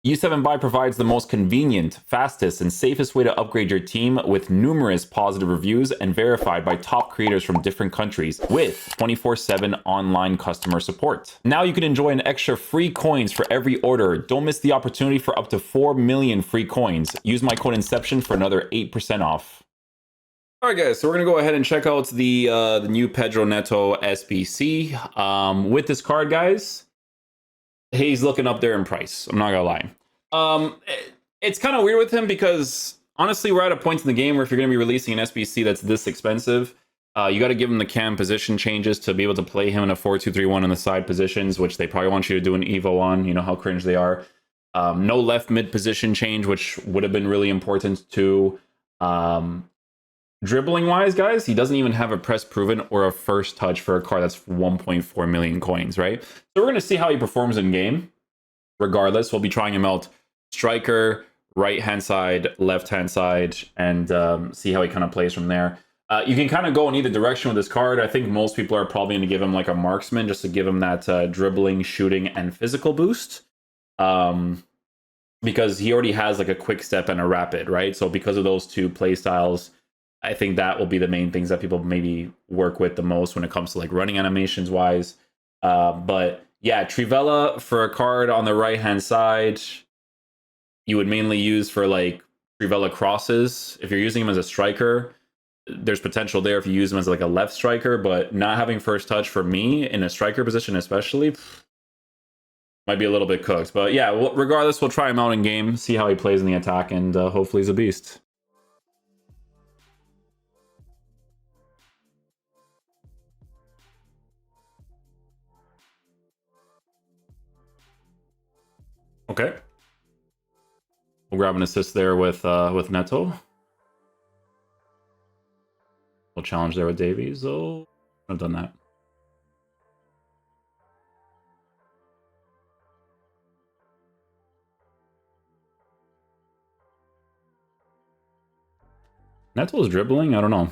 U7Buy provides the most convenient, fastest, and safest way to upgrade your team with numerous positive reviews and verified by top creators from different countries with 24/7 online customer support. Now you can enjoy an extra free coins for every order. Don't miss the opportunity for up to 4 million free coins. Use my code Inception for another 8% off. All right, guys, so we're going to go ahead and check out the new Pedro Neto SBC. With this card, guys, he's looking up there in price. I'm not gonna lie. It's kind of weird with him because honestly, we're at a point in the game where if you're gonna be releasing an SBC that's this expensive, you got to give him the cam position changes to be able to play him in a 4-2-3-1 in the side positions, which they probably want you to do an Evo on. You know how cringe they are. No left mid position change, which would have been really important too. Dribbling wise, guys, he doesn't even have a press proven or a first touch for a card that's 1.4 million coins, right? So we're going to see how he performs in game. Regardless, we'll be trying him out striker, right hand side, left hand side, and see how he kind of plays from there. You can kind of go in either direction with this card. I think most people are probably going to give him like a marksman just to give him that dribbling, shooting, and physical boost. Because he already has like a quick step and a rapid, right? So because of those two play styles, I think that will be the main things that people maybe work with the most when it comes to like running animations wise. But yeah, Trivela for a card on the right hand side, you would mainly use for like Trivela crosses. If you're using him as a striker, there's potential there if you use him as like a left striker, but not having first touch for me in a striker position especially might be a little bit cooked. But yeah, regardless, we'll try him out in game, see how he plays in the attack, and hopefully he's a beast. Okay. We'll grab an assist there with Neto. We'll challenge there with Davies, though. I've done that. Neto's dribbling? I don't know.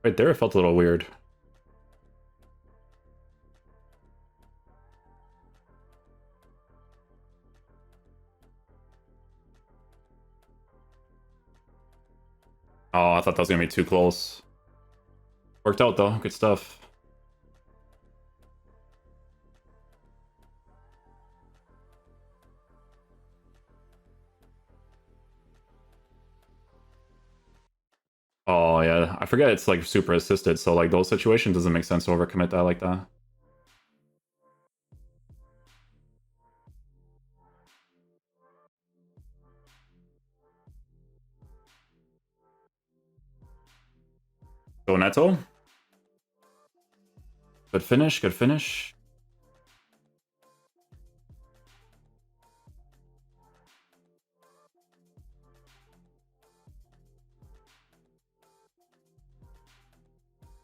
Right there, it felt a little weird. Oh, I thought that was going to be too close. Worked out, though. Good stuff. Oh, yeah. I forget it's, like, super assisted, so, like, those situations doesn't make sense to overcommit that like that. Go Neto. Good finish, good finish.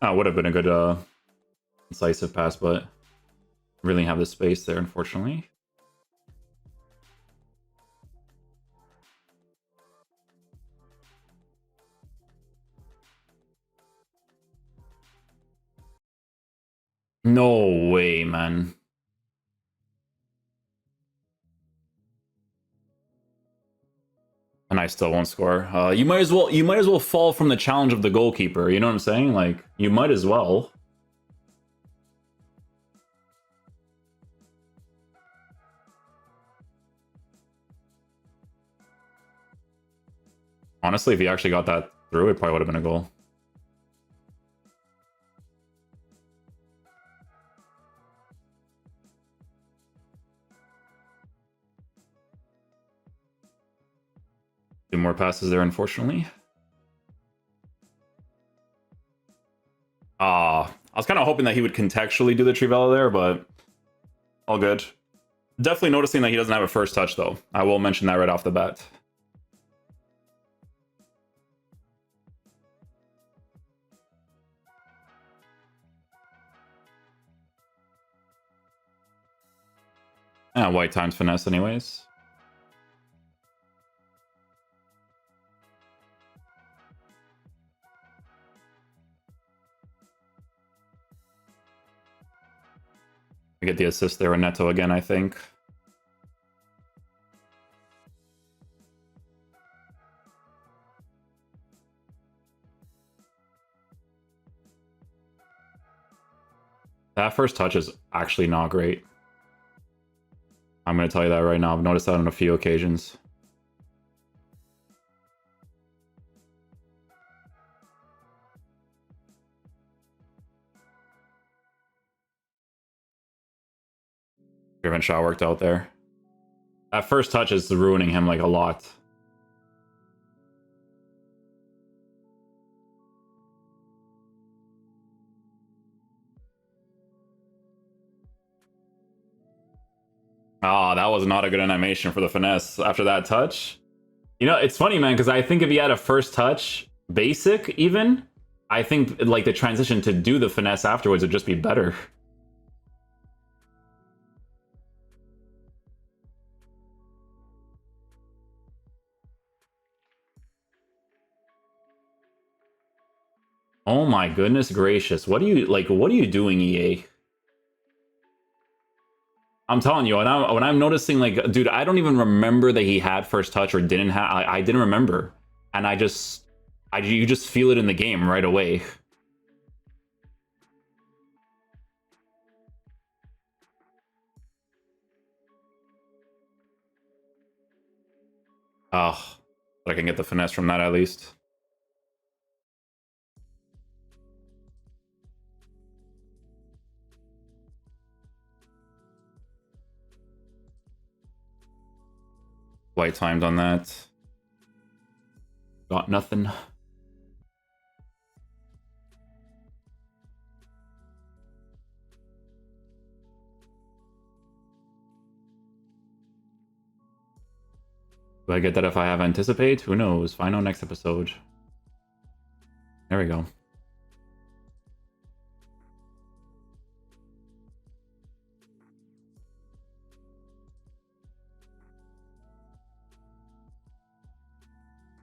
Oh, would have been a good incisive pass, but really have the space there, unfortunately. No way, man. And I still won't score. You might as well fall from the challenge of the goalkeeper. You know what I'm saying? Like, you might as well. Honestly, if he actually got that through, it probably would have been a goal. Two more passes there, unfortunately. I was kind of hoping that he would contextually do the Trivela there, but all good. Definitely noticing that he doesn't have a first touch, though. I will mention that right off the bat. White times finesse anyways. I get the assist there with Neto again, I think. That first touch is actually not great. I'm going to tell you that right now. I've noticed that on a few occasions. Driven shot worked out there. That first touch is ruining him like a lot. Oh, that was not a good animation for the finesse after that touch. You know, it's funny, man, because I think if he had a first touch, basic even, I think like the transition to do the finesse afterwards would just be better. Oh my goodness gracious. What are you doing, EA? I'm telling you, when I'm noticing, like, dude, I don't even remember that he had first touch or didn't have. I didn't remember, and you just feel it in the game right away. Oh, but I can get the finesse from that at least. White timed on that. Got nothing. Do I get that if I have anticipate? Who knows? Find out next episode. There we go.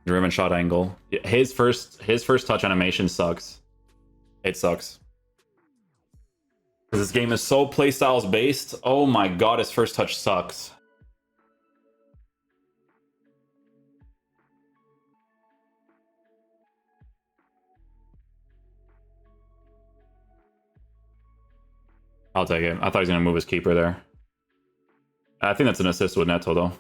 Driven shot angle. His first touch animation sucks. It sucks. Because this game is so playstyles based. Oh my god, his first touch sucks. I'll take it. I thought he was going to move his keeper there. I think that's an assist with Neto, though.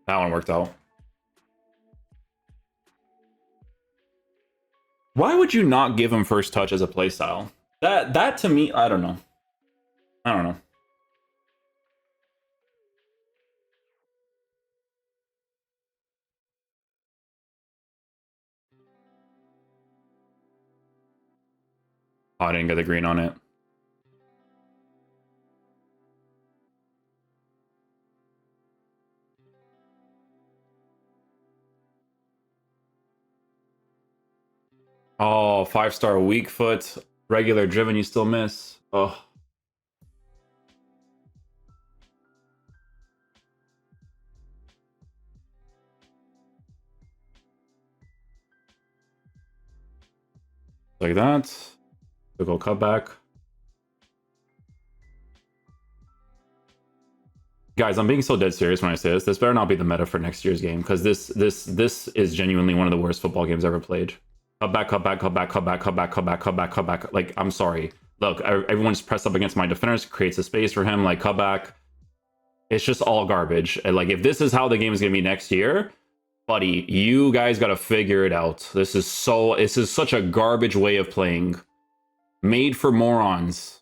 That one worked out. Why would you not give him first touch as a playstyle? That to me, I don't know. I don't know. Oh, I didn't get the green on it. Oh, 5-star weak foot. Regular driven, you still miss. Oh. Like that. We'll go cutback. Guys, I'm being so dead serious when I say this. This better not be the meta for next year's game, because this is genuinely one of the worst football games ever played. Cut back, cut back, cut back, cut back, cut back, cut back, cut back, cut back. Like, I'm sorry. Look, everyone's pressed up against my defenders, creates a space for him, like, cut back. It's just all garbage. And, like, if this is how the game is going to be next year, buddy, you guys got to figure it out. This is such a garbage way of playing. Made for morons.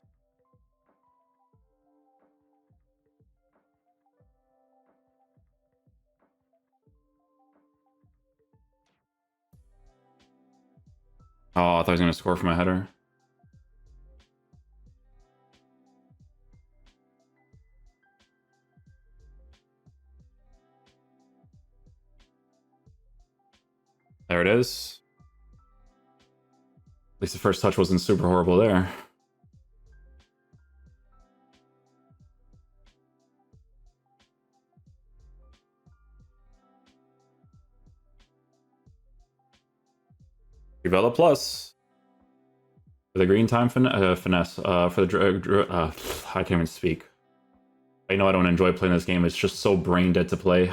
Oh, I thought he was going to score from a header. There it is. At least the first touch wasn't super horrible there. Develop plus. For the green time finesse. For the... I can't even speak. I know I don't enjoy playing this game. It's just so brain dead to play.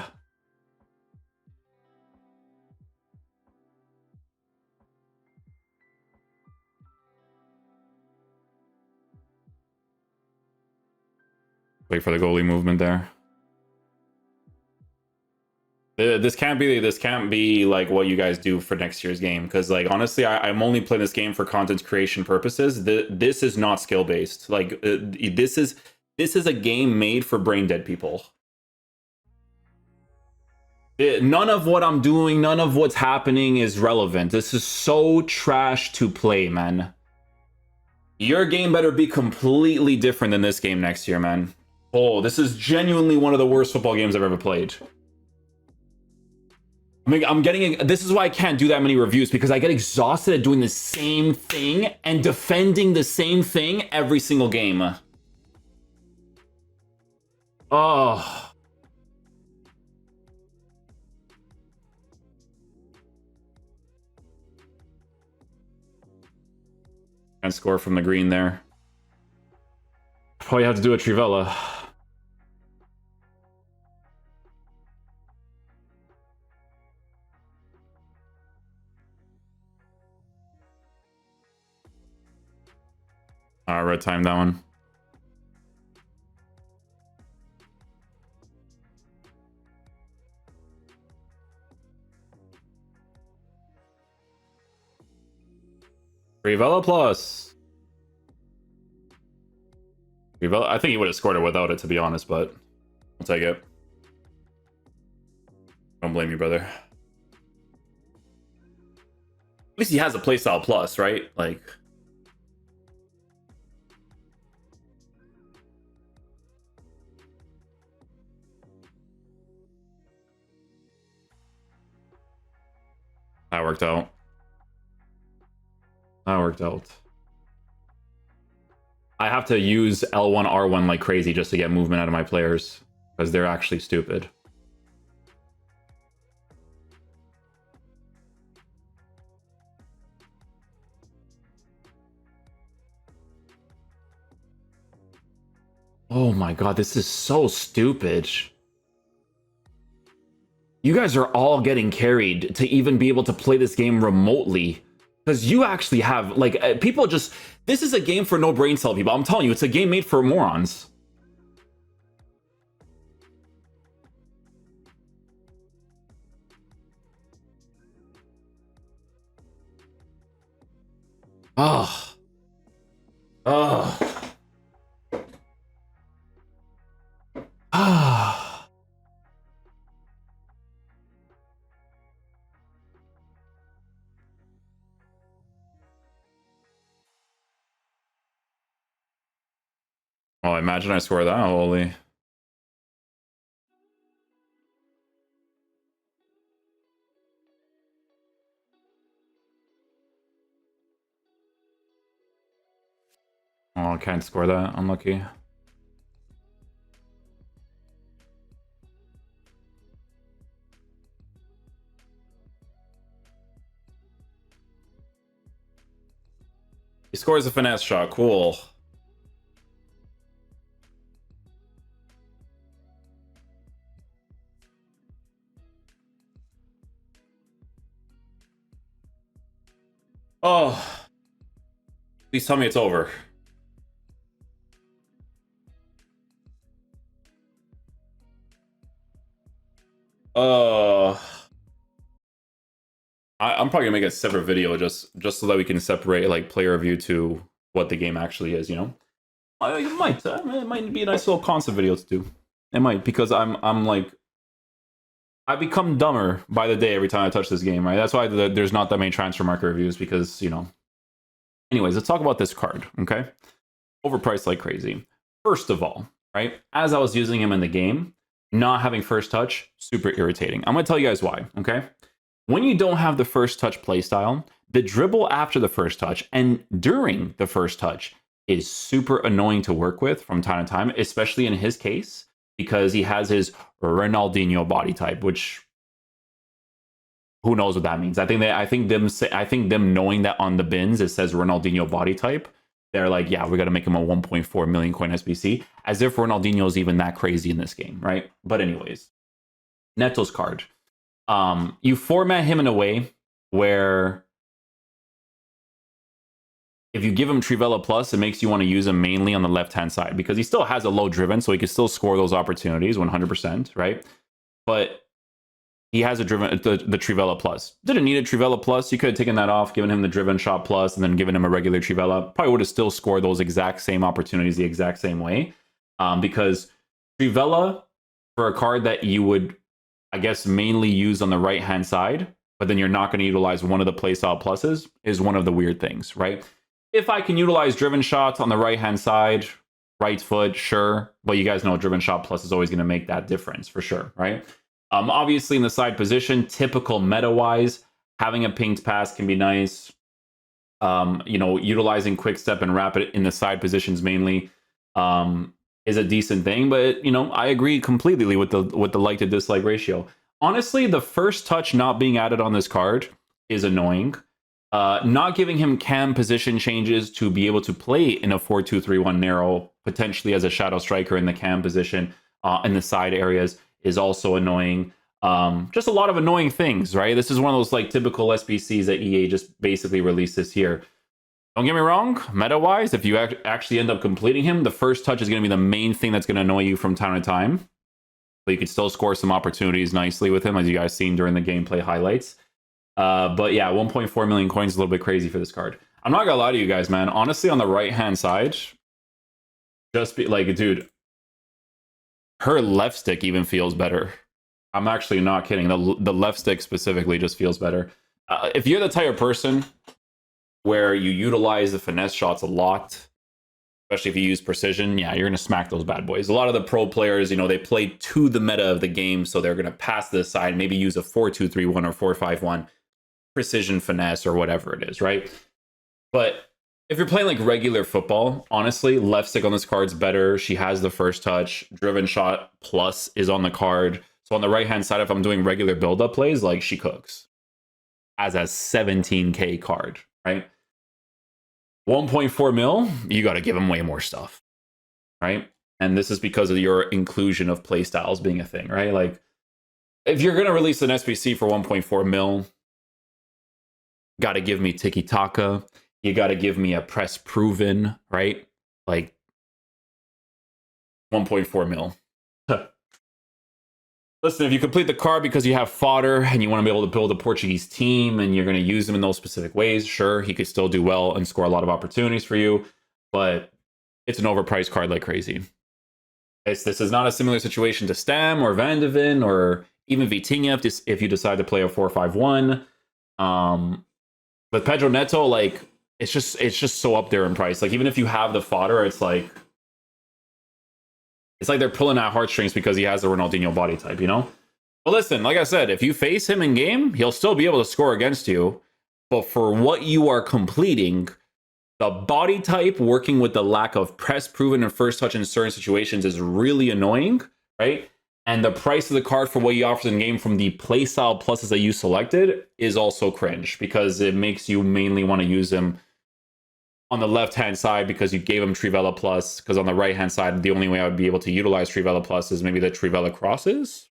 Wait for the goalie movement there. This can't be like what you guys do for next year's game, because like honestly, I'm only playing this game for content creation purposes. This is not skill based. Like this is a game made for brain dead people. None of what I'm doing, none of what's happening is relevant. This is so trash to play, man. Your game better be completely different than this game next year, man. Oh, this is genuinely one of the worst football games I've ever played. I mean, this is why I can't do that many reviews, because I get exhausted at doing the same thing and defending the same thing every single game. Oh. And score from the green there. Probably have to do a Trivella. Red time that one. Trivella plus. Trivella, I think he would have scored it without it, to be honest, but I'll take it. Don't blame you, brother. At least he has a playstyle plus, right? Like. That worked out. That worked out. I have to use L1, R1 like crazy just to get movement out of my players, because they're actually stupid. Oh my god, this is so stupid. You guys are all getting carried to even be able to play this game remotely. Because you actually have, like, people just... This is a game for no brain cell people. I'm telling you, it's a game made for morons. Oh. Oh. Ah. Oh, imagine I score that, holy. Oh, I can't score that. Unlucky. He scores a finesse shot. Cool. Oh. Please tell me it's over. I'm probably gonna make a separate video just so that we can separate like player review to what the game actually is, you know? It might be a nice little concept video to do. It might, because I'm like, I become dumber by the day every time I touch this game, right? That's why there's not that many transfer market reviews, because, you know. Anyways, let's talk about this card, okay? Overpriced like crazy. First of all, right? As I was using him in the game, not having first touch, super irritating. I'm gonna tell you guys why, okay? When you don't have the first touch playstyle, the dribble after the first touch and during the first touch is super annoying to work with from time to time, especially in his case, because he has his Ronaldinho body type, which who knows what that means. I think them knowing that on the bins it says Ronaldinho body type they're like, yeah, we got to make him a 1.4 million coin SBC, as if Ronaldinho's even that crazy in this game, right? But anyways, Neto's card. You format him in a way where if you give him Trivela Plus, it makes you want to use him mainly on the left-hand side because he still has a low driven, so he can still score those opportunities 100%, right? But he has a driven, the Trivela Plus. Didn't need a Trivela Plus. You could have taken that off, given him the driven shot plus, and then given him a regular Trivela. Probably would have still scored those exact same opportunities the exact same way. Because Trivela, for a card that you would, I guess, mainly use on the right-hand side, but then you're not going to utilize one of the playstyle pluses, is one of the weird things, right? If I can utilize driven shots on the right-hand side, right foot, sure. But you guys know driven shot plus is always going to make that difference for sure, right? Obviously, in the side position, typical meta-wise, having a pinged pass can be nice. Utilizing quick step and rapid in the side positions mainly is a decent thing. But I agree completely with the like to dislike ratio. Honestly, the first touch not being added on this card is annoying. Not giving him cam position changes to be able to play in a 4-2-3-1 narrow, potentially as a shadow striker in the cam position in the side areas, is also annoying. Just a lot of annoying things, right? This is one of those like typical SBCs that EA just basically released this year. Don't get me wrong, meta-wise, if you actually end up completing him, the first touch is going to be the main thing that's going to annoy you from time to time. But you could still score some opportunities nicely with him, as you guys seen during the gameplay highlights. But yeah, 1.4 million coins is a little bit crazy for this card. I'm not gonna lie to you guys, man. Honestly, on the right-hand side, just be like, dude, her left stick even feels better. I'm actually not kidding. The left stick specifically just feels better. If you're the type of person where you utilize the finesse shots a lot, especially if you use precision, yeah, you're gonna smack those bad boys. A lot of the pro players, they play to the meta of the game, so they're gonna pass this side, maybe use a 4-2-3-1 or 4-5-1. Precision finesse or whatever it is, right? But if you're playing like regular football, honestly, left stick on this card's better. She has the first touch. Driven shot plus is on the card. So on the right-hand side, if I'm doing regular build-up plays, like she cooks. As a 17K card, right? 1.4 mil, you got to give him way more stuff, right? And this is because of your inclusion of playstyles being a thing, right? Like, if you're going to release an SBC for 1.4 mil, got to give me Tiki Taka. You got to give me a press proven, right? Like 1.4 mil. Listen, if you complete the card because you have fodder and you want to be able to build a Portuguese team and you're going to use them in those specific ways, sure, he could still do well and score a lot of opportunities for you, but it's an overpriced card like crazy. This is not a similar situation to Stam or Van de Ven or even Vitinha if you decide to play a 4-5-1. But Pedro Neto, like, it's just so up there in price. Like, even if you have the fodder, it's like they're pulling at heartstrings because he has the Ronaldinho body type, But listen, like I said, if you face him in game, he'll still be able to score against you. But for what you are completing, the body type working with the lack of press proven and first touch in certain situations is really annoying, right? And the price of the card for what he offers in game from the playstyle pluses that you selected is also cringe because it makes you mainly want to use him on the left-hand side because you gave him Trivela Plus, because on the right-hand side, the only way I would be able to utilize Trivela Plus is maybe the Trivela Crosses.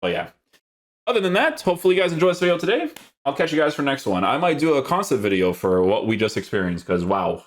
But yeah. Other than that, hopefully you guys enjoyed this video today. I'll catch you guys for next one. I might do a concept video for what we just experienced because, wow,